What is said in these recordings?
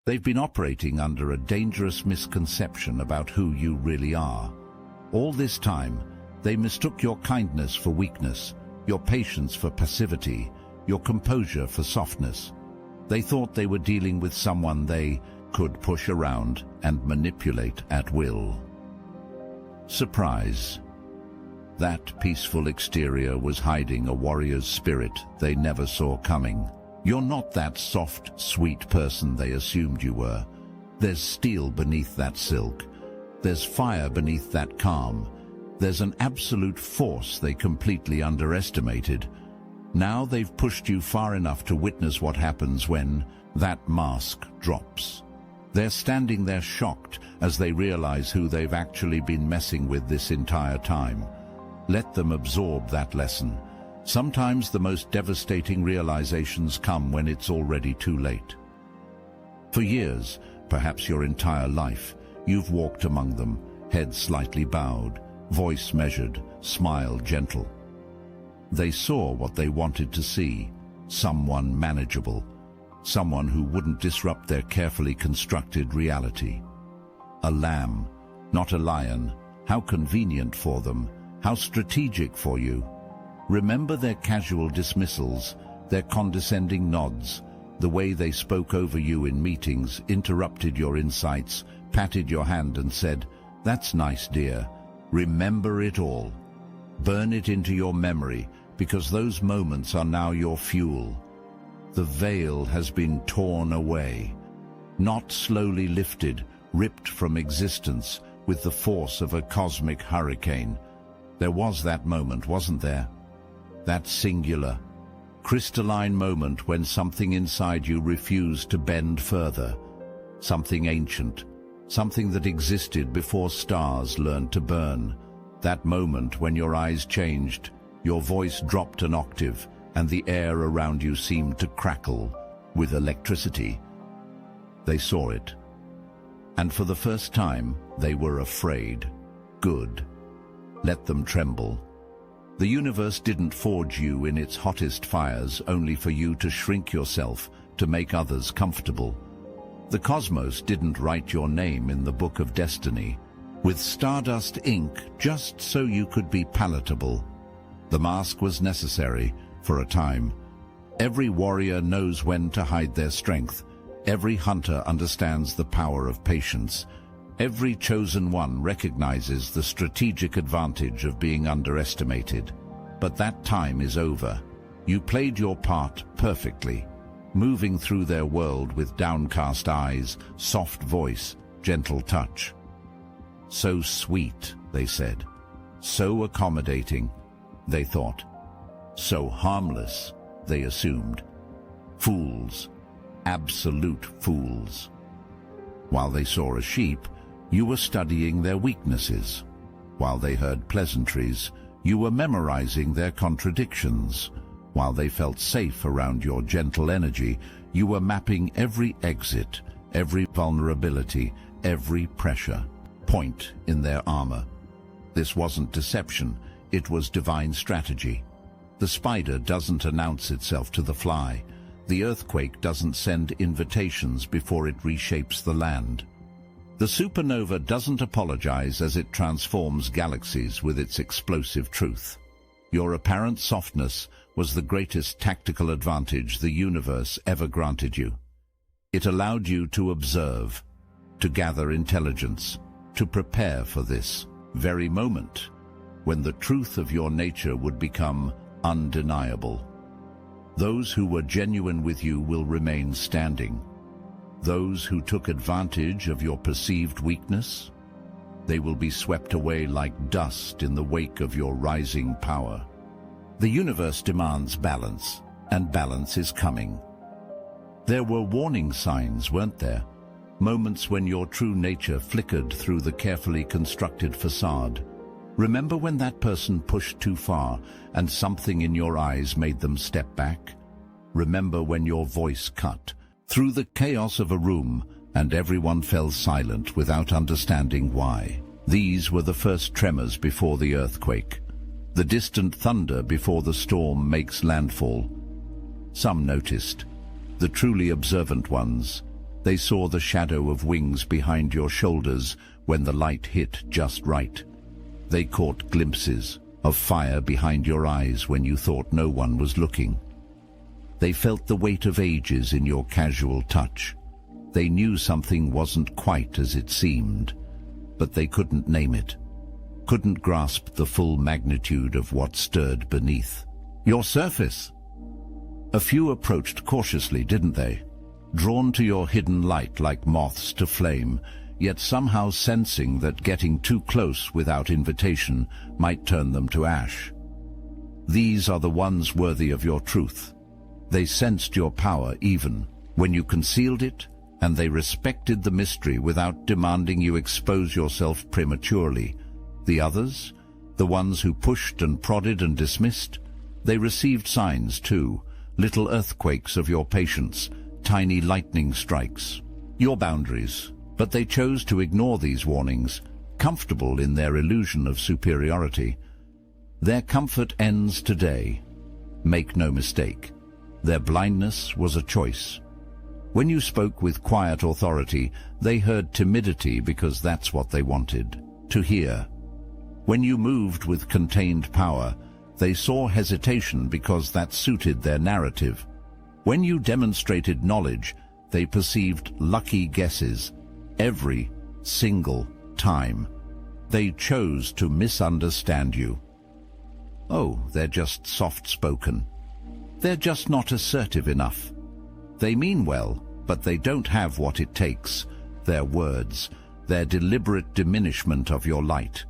They've been operating under a dangerous misconception about who you really are. All this time, they mistook your kindness for weakness, your patience for passivity, your composure for softness. They thought they were dealing with someone they could push around and manipulate at will. Surprise. That peaceful exterior was hiding a warrior's spirit they never saw coming. You're not that soft, sweet person they assumed you were. There's steel beneath that silk. There's fire beneath that calm. There's an absolute force they completely underestimated. Now they've pushed you far enough to witness what happens when that mask drops. They're standing there shocked as they realize who they've actually been messing with this entire time. Let them absorb that lesson. Sometimes the most devastating realizations come when it's already too late. For years, perhaps your entire life, you've walked among them, head slightly bowed, voice measured, smile gentle. They saw what they wanted to see, someone manageable, someone who wouldn't disrupt their carefully constructed reality. A lamb, not a lion. How convenient for them, how strategic for you. Remember their casual dismissals, their condescending nods, the way they spoke over you in meetings, interrupted your insights, patted your hand and said, "That's nice, dear." Remember it all. Burn it into your memory, because those moments are now your fuel. The veil has been torn away, not slowly lifted, ripped from existence with the force of a cosmic hurricane. There was that moment, wasn't there? That singular, crystalline moment when something inside you refused to bend further. Something ancient, something that existed before stars learned to burn. That moment when your eyes changed, your voice dropped an octave, and the air around you seemed to crackle with electricity. They saw it. And for the first time, they were afraid. Good. Let them tremble. The universe didn't forge you in its hottest fires only for you to shrink yourself to make others comfortable. The cosmos didn't write your name in the book of destiny with stardust ink just so you could be palatable. The mask was necessary for a time. Every warrior knows when to hide their strength. Every hunter understands the power of patience. Every chosen one recognizes the strategic advantage of being underestimated. But that time is over. You played your part perfectly, moving through their world with downcast eyes, soft voice, gentle touch. So sweet, they said. So accommodating, they thought. So harmless, they assumed. Fools, absolute fools. While they saw a sheep, you were studying their weaknesses. While they heard pleasantries, you were memorizing their contradictions. While they felt safe around your gentle energy, you were mapping every exit, every vulnerability, every pressure point in their armor. This wasn't deception, it was divine strategy. The spider doesn't announce itself to the fly. The earthquake doesn't send invitations before it reshapes the land. The supernova doesn't apologize as it transforms galaxies with its explosive truth. Your apparent softness was the greatest tactical advantage the universe ever granted you. It allowed you to observe, to gather intelligence, to prepare for this very moment when the truth of your nature would become undeniable. Those who were genuine with you will remain standing. Those who took advantage of your perceived weakness, they will be swept away like dust in the wake of your rising power. The universe demands balance, and balance is coming. There were warning signs, weren't there? Moments when your true nature flickered through the carefully constructed facade. Remember when that person pushed too far and something in your eyes made them step back? Remember when your voice cut through the chaos of a room and everyone fell silent without understanding why? These were the first tremors before the earthquake, the distant thunder before the storm makes landfall. Some noticed, the truly observant ones. They saw the shadow of wings behind your shoulders when the light hit just right. They caught glimpses of fire behind your eyes when you thought no one was looking. They felt the weight of ages in your casual touch. They knew something wasn't quite as it seemed, but they couldn't name it, couldn't grasp the full magnitude of what stirred beneath your surface. A few approached cautiously, didn't they? Drawn to your hidden light like moths to flame, yet somehow sensing that getting too close without invitation might turn them to ash. These are the ones worthy of your truth. They sensed your power even when you concealed it, and they respected the mystery without demanding you expose yourself prematurely. The others, the ones who pushed and prodded and dismissed, they received signs too, little earthquakes of your patience, tiny lightning strikes, your boundaries, but they chose to ignore these warnings, comfortable in their illusion of superiority. Their comfort ends today. Make no mistake, their blindness was a choice. When you spoke with quiet authority, they heard timidity because that's what they wanted to hear. When you moved with contained power, they saw hesitation because that suited their narrative. When you demonstrated knowledge, they perceived lucky guesses every single time. They chose to misunderstand you. Oh, they're just soft-spoken. They're just not assertive enough. They mean well, but they don't have what it takes. Their words, their deliberate diminishment of your light.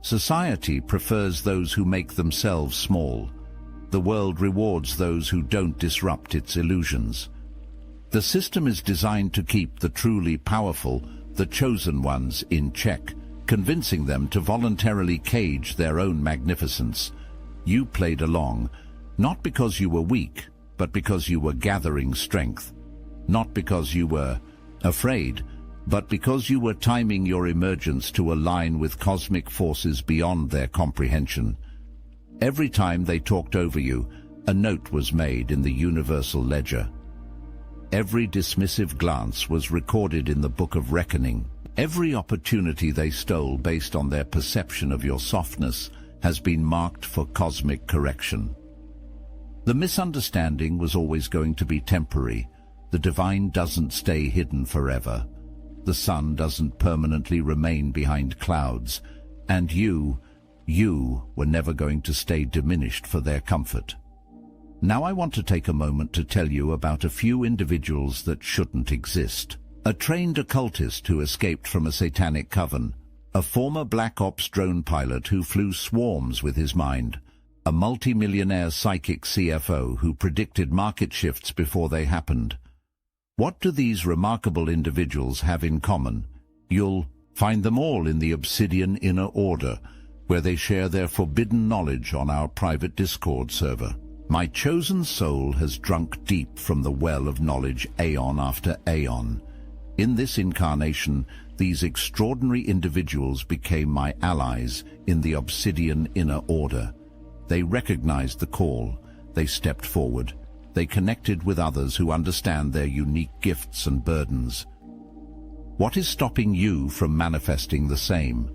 Society prefers those who make themselves small. The world rewards those who don't disrupt its illusions. The system is designed to keep the truly powerful, the chosen ones, in check, convincing them to voluntarily cage their own magnificence. You played along, not because you were weak, but because you were gathering strength. Not because you were afraid, but because you were timing your emergence to align with cosmic forces beyond their comprehension. Every time they talked over you, a note was made in the universal ledger. Every dismissive glance was recorded in the book of reckoning. Every opportunity they stole based on their perception of your softness has been marked for cosmic correction. The misunderstanding was always going to be temporary. The divine doesn't stay hidden forever. The sun doesn't permanently remain behind clouds, and you were never going to stay diminished for their comfort. Now I want to take a moment to tell you about a few individuals that shouldn't exist. A trained occultist who escaped from a satanic coven, a former Black Ops drone pilot who flew swarms with his mind, a multi-millionaire psychic CFO who predicted market shifts before they happened. What do these remarkable individuals have in common? You'll find them all in the Obsidian Inner Order, where they share their forbidden knowledge on our private Discord server. My chosen soul has drunk deep from the well of knowledge aeon after aeon. In this incarnation, these extraordinary individuals became my allies in the Obsidian Inner Order. They recognized the call. They stepped forward. They connected with others who understand their unique gifts and burdens. What is stopping you from manifesting the same?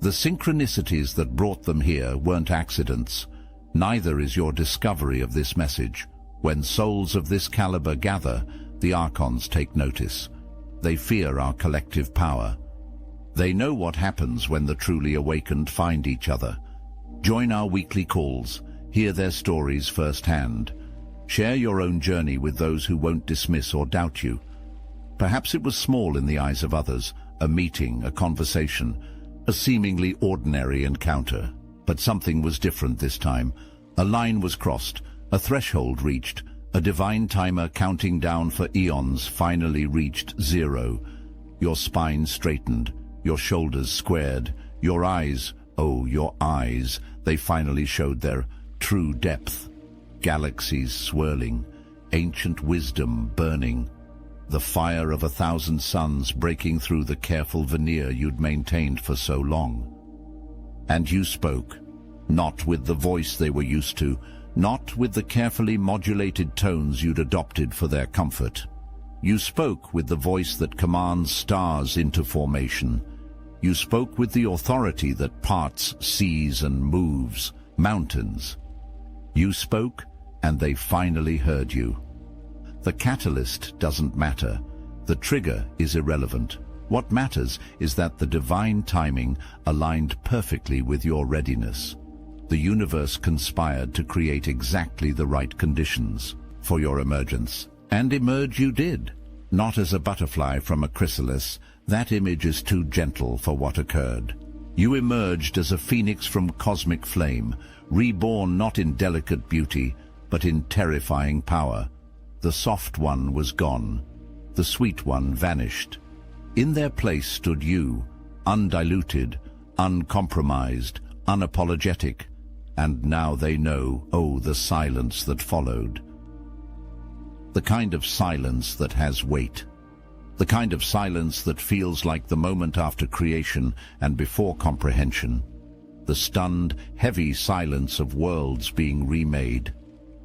The synchronicities that brought them here weren't accidents. Neither is your discovery of this message. When souls of this caliber gather, the Archons take notice. They fear our collective power. They know what happens when the truly awakened find each other. Join our weekly calls, hear their stories firsthand. Share your own journey with those who won't dismiss or doubt you. Perhaps it was small in the eyes of others, a meeting, a conversation, a seemingly ordinary encounter. But something was different this time. A line was crossed, a threshold reached, a divine timer counting down for eons finally reached 0. Your spine straightened, your shoulders squared, your eyes, oh, your eyes, they finally showed their true depth. Galaxies swirling, ancient wisdom burning, the fire of 1,000 suns breaking through the careful veneer you'd maintained for so long. And you spoke, not with the voice they were used to, not with the carefully modulated tones you'd adopted for their comfort. You spoke with the voice that commands stars into formation. You spoke with the authority that parts seas and moves mountains. You spoke, and they finally heard you. The catalyst doesn't matter. The trigger is irrelevant. What matters is that the divine timing aligned perfectly with your readiness. The universe conspired to create exactly the right conditions for your emergence. And emerge you did. Not as a butterfly from a chrysalis. That image is too gentle for what occurred. You emerged as a phoenix from cosmic flame, reborn not in delicate beauty, but in terrifying power. The soft one was gone. The sweet one vanished. In their place stood you, undiluted, uncompromised, unapologetic. And now they know, oh, the silence that followed. The kind of silence that has weight. The kind of silence that feels like the moment after creation and before comprehension. The stunned, heavy silence of worlds being remade.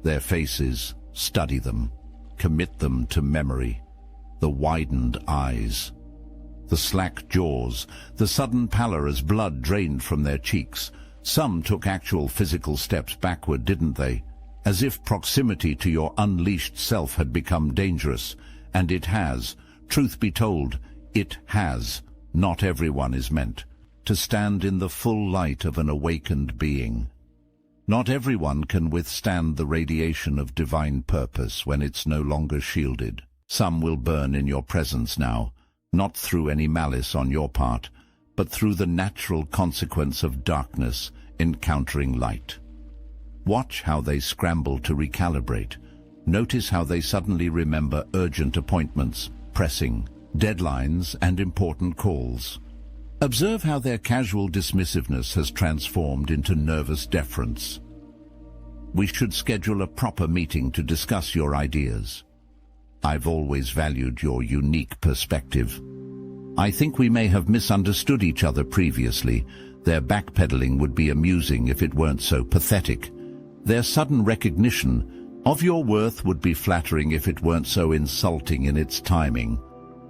Their faces, study them, commit them to memory. The widened eyes. The slack jaws, the sudden pallor as blood drained from their cheeks. Some took actual physical steps backward, didn't they? As if proximity to your unleashed self had become dangerous. And it has. Truth be told, it has. Not everyone is meant to stand in the full light of an awakened being. Not everyone can withstand the radiation of divine purpose when it's no longer shielded. Some will burn in your presence now, not through any malice on your part, but through the natural consequence of darkness encountering light. Watch how they scramble to recalibrate. Notice how they suddenly remember urgent appointments, pressing, deadlines, and important calls. Observe how their casual dismissiveness has transformed into nervous deference. We should schedule a proper meeting to discuss your ideas. I've always valued your unique perspective. I think we may have misunderstood each other previously. Their backpedaling would be amusing if it weren't so pathetic. Their sudden recognition of your worth would be flattering if it weren't so insulting in its timing.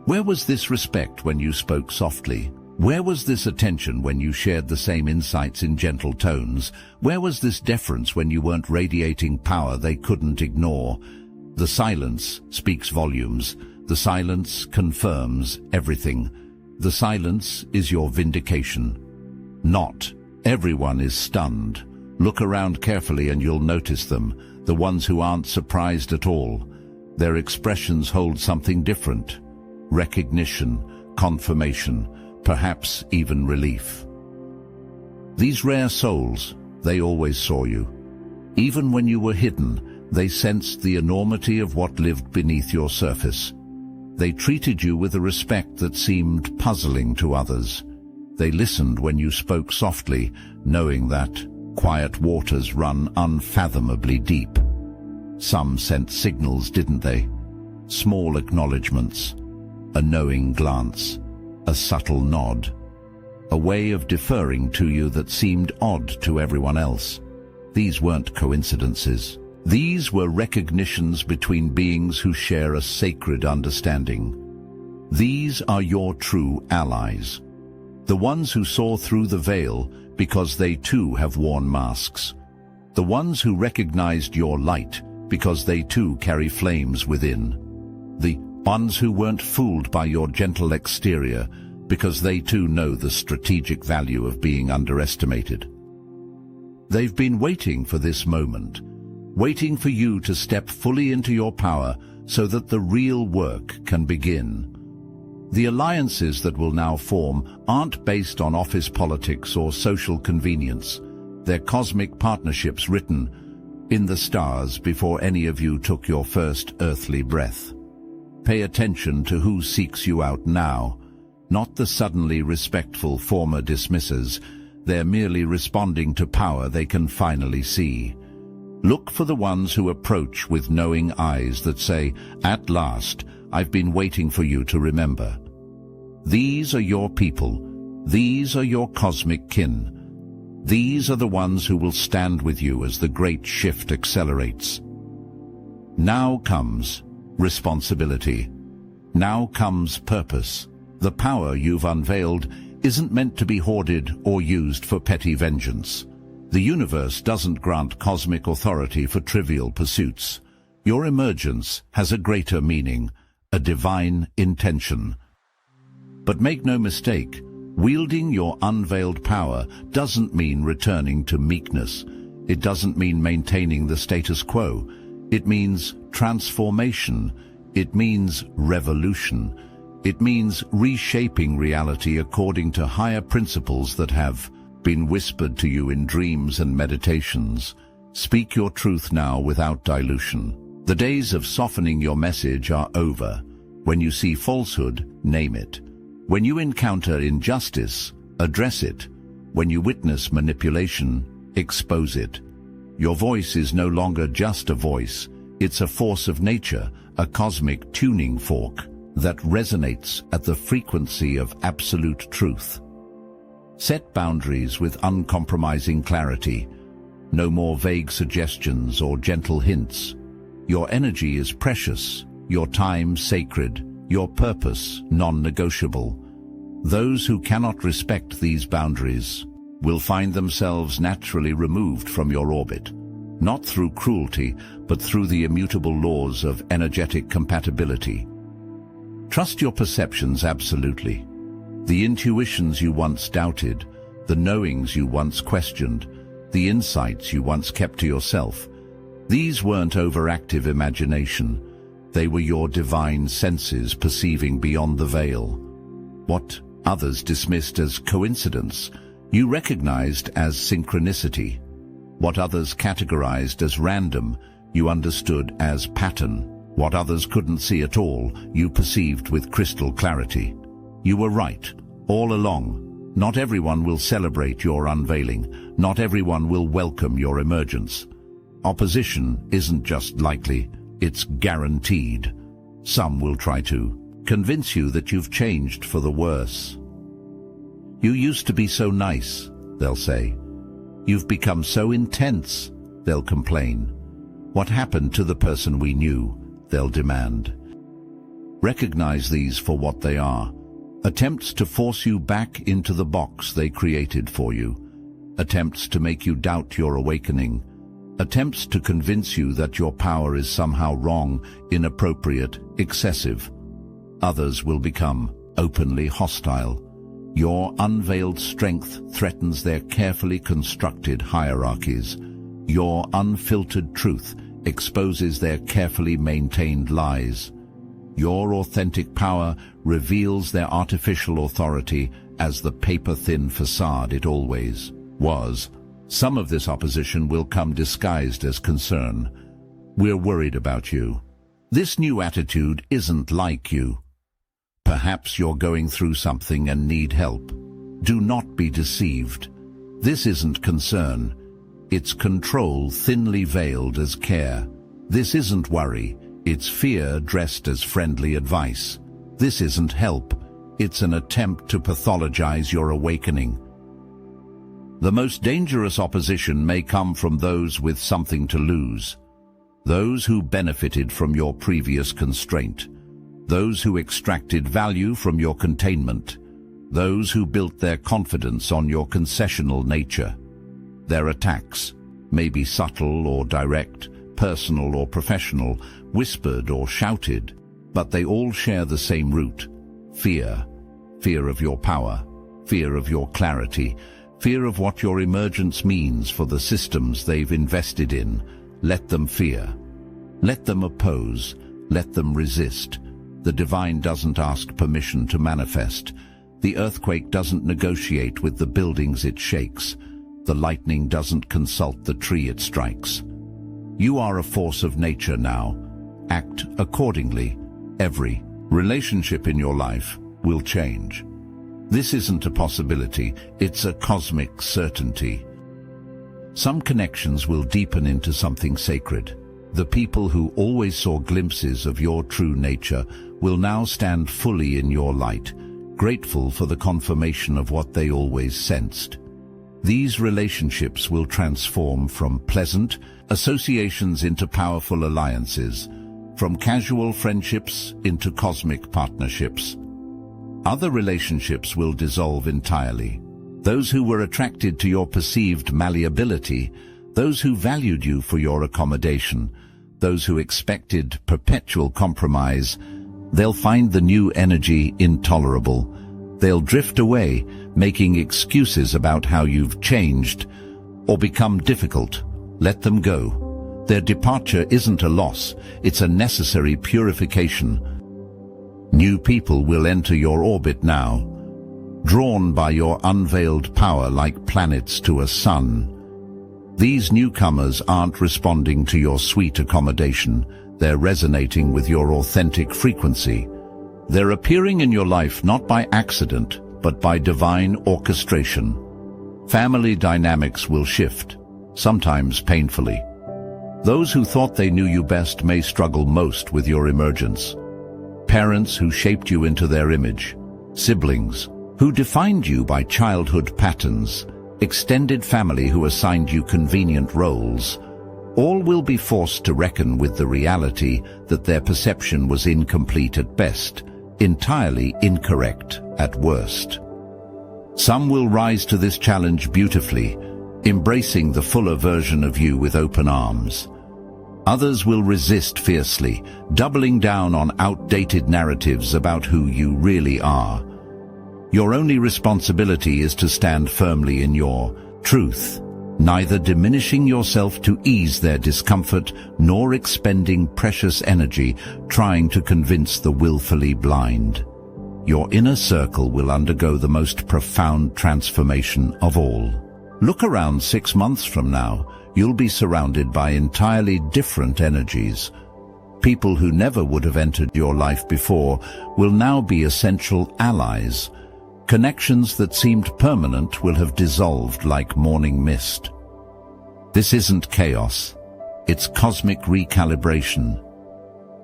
Where was this respect when you spoke softly? Where was this attention when you shared the same insights in gentle tones? Where was this deference when you weren't radiating power they couldn't ignore? The silence speaks volumes. The silence confirms everything. The silence is your vindication. Not everyone is stunned. Look around carefully and you'll notice them, the ones who aren't surprised at all. Their expressions hold something different. Recognition, confirmation, perhaps even relief. These rare souls, they always saw you. Even when you were hidden, they sensed the enormity of what lived beneath your surface. They treated you with a respect that seemed puzzling to others. They listened when you spoke softly, knowing that quiet waters run unfathomably deep. Some sent signals, didn't they? Small acknowledgements, a knowing glance, a subtle nod, a way of deferring to you that seemed odd to everyone else. These weren't coincidences. These were recognitions between beings who share a sacred understanding. These are your true allies. The ones who saw through the veil because they too have worn masks. The ones who recognized your light because they too carry flames within. The ones who weren't fooled by your gentle exterior because they too know the strategic value of being underestimated. They've been waiting for this moment, waiting for you to step fully into your power so that the real work can begin. The alliances that will now form aren't based on office politics or social convenience. They're cosmic partnerships written in the stars before any of you took your first earthly breath. Pay attention to who seeks you out now, not the suddenly respectful former dismissers. They're merely responding to power they can finally see. Look for the ones who approach with knowing eyes that say, "At last, I've been waiting for you to remember." These are your people. These are your cosmic kin. These are the ones who will stand with you as the great shift accelerates. Now comes responsibility. Now comes purpose. The power you've unveiled isn't meant to be hoarded or used for petty vengeance. The universe doesn't grant cosmic authority for trivial pursuits. Your emergence has a greater meaning, a divine intention. But make no mistake, wielding your unveiled power doesn't mean returning to meekness. It doesn't mean maintaining the status quo. It means transformation. It means revolution. It means reshaping reality according to higher principles that have been whispered to you in dreams and meditations. Speak your truth now without dilution. The days of softening your message are over. When you see falsehood, name it. When you encounter injustice, address it. When you witness manipulation, expose it. Your voice is no longer just a voice. It's a force of nature, a cosmic tuning fork that resonates at the frequency of absolute truth. Set boundaries with uncompromising clarity. No more vague suggestions or gentle hints. Your energy is precious, your time sacred, your purpose non-negotiable. Those who cannot respect these boundaries will find themselves naturally removed from your orbit, not through cruelty, but through the immutable laws of energetic compatibility. Trust your perceptions absolutely. The intuitions you once doubted, the knowings you once questioned, the insights you once kept to yourself, these weren't overactive imagination. They were your divine senses perceiving beyond the veil. What others dismissed as coincidence, you recognized as synchronicity. What others categorized as random, you understood as pattern. What others couldn't see at all, you perceived with crystal clarity. You were right, all along. Not everyone will celebrate your unveiling. Not everyone will welcome your emergence. Opposition isn't just likely, it's guaranteed. Some will try to convince you that you've changed for the worse. You used to be so nice, they'll say. You've become so intense, they'll complain. What happened to the person we knew, they'll demand. Recognize these for what they are. Attempts to force you back into the box they created for you. Attempts to make you doubt your awakening. Attempts to convince you that your power is somehow wrong, inappropriate, excessive. Others will become openly hostile. Your unveiled strength threatens their carefully constructed hierarchies. Your unfiltered truth exposes their carefully maintained lies. Your authentic power reveals their artificial authority as the paper-thin facade it always was. Some of this opposition will come disguised as concern. We're worried about you. This new attitude isn't like you. Perhaps you're going through something and need help. Do not be deceived. This isn't concern. It's control thinly veiled as care. This isn't worry. It's fear dressed as friendly advice. This isn't help. It's an attempt to pathologize your awakening. The most dangerous opposition may come from those with something to lose. Those who benefited from your previous constraint. Those who extracted value from your containment. Those who built their confidence on your concessional nature. Their attacks may be subtle or direct, personal or professional, whispered or shouted, but they all share the same root: fear. Fear of your power, fear of your clarity, fear of what your emergence means for the systems they've invested in. Let them fear. Let them oppose. Let them resist. The divine doesn't ask permission to manifest. The earthquake doesn't negotiate with the buildings it shakes. The lightning doesn't consult the tree it strikes. You are a force of nature now. Act accordingly. Every relationship in your life will change. This isn't a possibility, it's a cosmic certainty. Some connections will deepen into something sacred. The people who always saw glimpses of your true nature will now stand fully in your light, grateful for the confirmation of what they always sensed. These relationships will transform from pleasant associations into powerful alliances. from casual friendships into cosmic partnerships. Other relationships will dissolve entirely. Those who were attracted to your perceived malleability, those who valued you for your accommodation, those who expected perpetual compromise, they'll find the new energy intolerable. They'll drift away, making excuses about how you've changed or become difficult. Let them go. Their departure isn't a loss, it's a necessary purification. New people will enter your orbit now, drawn by your unveiled power like planets to a sun. These newcomers aren't responding to your sweet accommodation, they're resonating with your authentic frequency. They're appearing in your life not by accident, but by divine orchestration. Family dynamics will shift, sometimes painfully. Those who thought they knew you best may struggle most with your emergence. Parents who shaped you into their image, siblings who defined you by childhood patterns, extended family who assigned you convenient roles, all will be forced to reckon with the reality that their perception was incomplete at best, entirely incorrect at worst. Some will rise to this challenge beautifully, embracing the fuller version of you with open arms. Others will resist fiercely, doubling down on outdated narratives about who you really are. Your only responsibility is to stand firmly in your truth, neither diminishing yourself to ease their discomfort nor expending precious energy trying to convince the willfully blind. Your inner circle will undergo the most profound transformation of all. Look around 6 months from now. You'll be surrounded by entirely different energies. People who never would have entered your life before will now be essential allies. Connections that seemed permanent will have dissolved like morning mist. This isn't chaos, it's cosmic recalibration.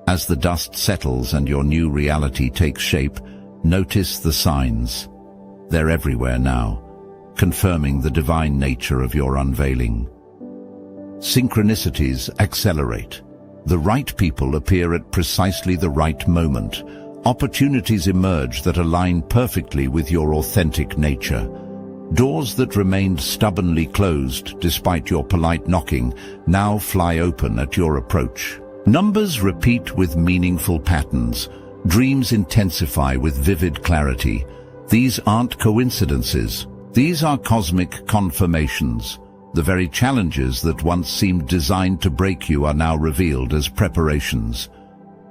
As the dust settles and your new reality takes shape, notice the signs. They're everywhere now, confirming the divine nature of your unveiling. Synchronicities accelerate. The right people appear at precisely the right moment. Opportunities emerge that align perfectly with your authentic nature. Doors that remained stubbornly closed despite your polite knocking now fly open at your approach. Numbers repeat with meaningful patterns. Dreams intensify with vivid clarity. These aren't coincidences. These are cosmic confirmations. The very challenges that once seemed designed to break you are now revealed as preparations.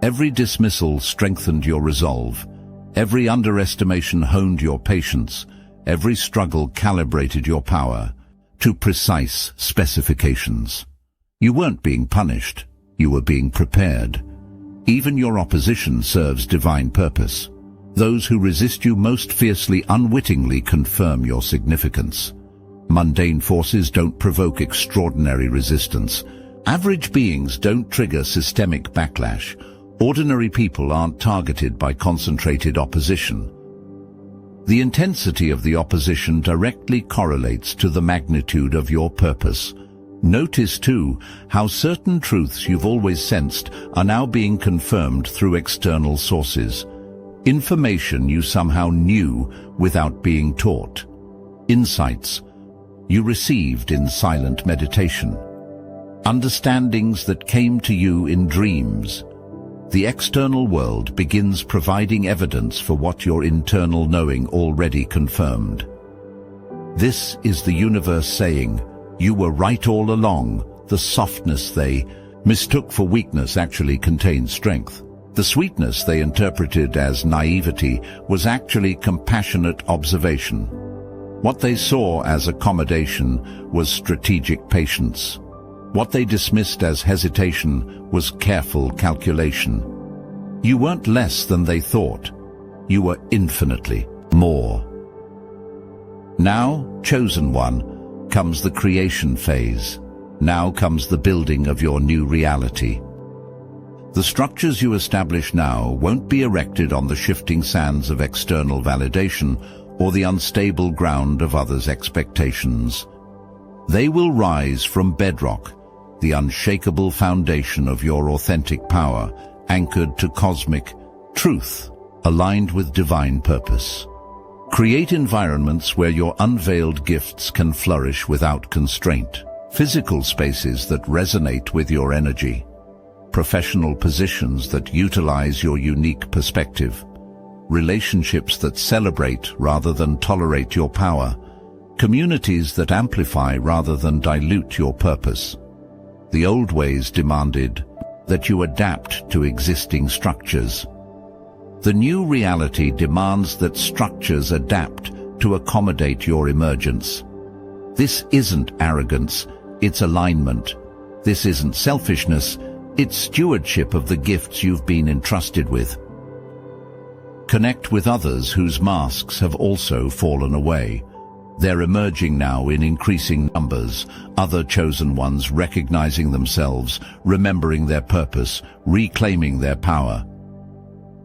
Every dismissal strengthened your resolve. Every underestimation honed your patience. Every struggle calibrated your power to precise specifications. You weren't being punished. You were being prepared. Even your opposition serves divine purpose. Those who resist you most fiercely unwittingly confirm your significance. Mundane forces don't provoke extraordinary resistance. Average beings don't trigger systemic backlash. Ordinary people aren't targeted by concentrated opposition. The intensity of the opposition directly correlates to the magnitude of your purpose. Notice, too, how certain truths you've always sensed are now being confirmed through external sources. Information you somehow knew without being taught. Insights you received in silent meditation. Understandings that came to you in dreams. The external world begins providing evidence for what your internal knowing already confirmed. This is the universe saying, "You were right all along." The softness they mistook for weakness actually contained strength. The sweetness they interpreted as naivety was actually compassionate observation. What they saw as accommodation was strategic patience. What they dismissed as hesitation was careful calculation. You weren't less than they thought. You were infinitely more. Now, chosen one, comes the creation phase. Now comes the building of your new reality. The structures you establish now won't be erected on the shifting sands of external validation or the unstable ground of others' expectations. They will rise from bedrock, the unshakable foundation of your authentic power, anchored to cosmic truth, aligned with divine purpose. Create environments where your unveiled gifts can flourish without constraint. Physical spaces that resonate with your energy. Professional positions that utilize your unique perspective. Relationships that celebrate rather than tolerate your power. Communities that amplify rather than dilute your purpose. The old ways demanded that you adapt to existing structures. The new reality demands that structures adapt to accommodate your emergence. This isn't arrogance, it's alignment. This isn't selfishness, it's stewardship of the gifts you've been entrusted with. Connect with others whose masks have also fallen away. They're emerging now in increasing numbers, other chosen ones recognizing themselves, remembering their purpose, reclaiming their power.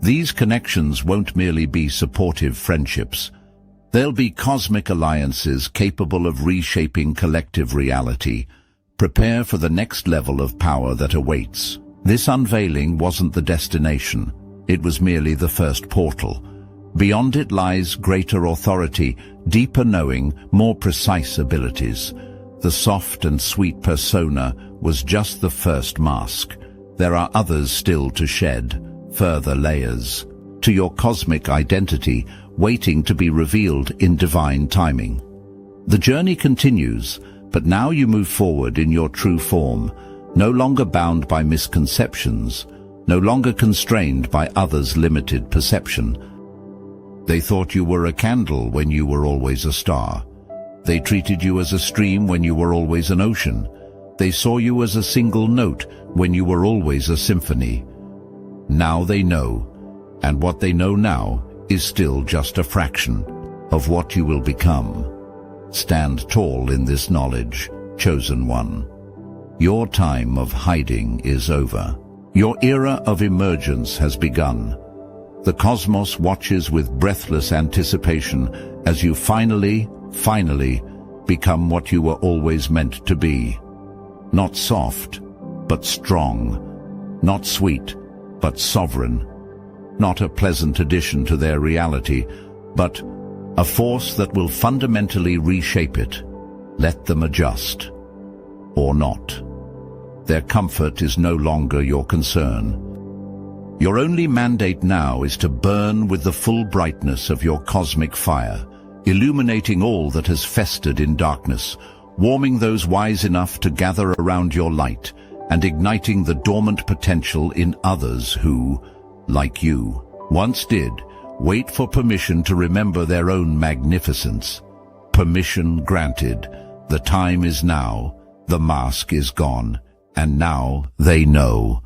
These connections won't merely be supportive friendships. They'll be cosmic alliances capable of reshaping collective reality. Prepare for the next level of power that awaits. This unveiling wasn't the destination. It was merely the first portal. Beyond it lies greater authority, deeper knowing, more precise abilities. The soft and sweet persona was just the first mask. There are others still to shed, further layers, to your cosmic identity, waiting to be revealed in divine timing. The journey continues, but now you move forward in your true form, no longer bound by misconceptions, no longer constrained by others' limited perception. They thought you were a candle when you were always a star. They treated you as a stream when you were always an ocean. They saw you as a single note when you were always a symphony. Now they know, and what they know now is still just a fraction of what you will become. Stand tall in this knowledge, chosen one. Your time of hiding is over. Your era of emergence has begun. The cosmos watches with breathless anticipation as you finally become what you were always meant to be. Not soft, but strong. Not sweet, but sovereign. Not a pleasant addition to their reality, but a force that will fundamentally reshape it. Let them adjust. Or not. Their comfort is no longer your concern. Your only mandate now is to burn with the full brightness of your cosmic fire, illuminating all that has festered in darkness, warming those wise enough to gather around your light, and igniting the dormant potential in others who, like you, once did, wait for permission to remember their own magnificence. Permission granted. The time is now. The mask is gone. And now they know.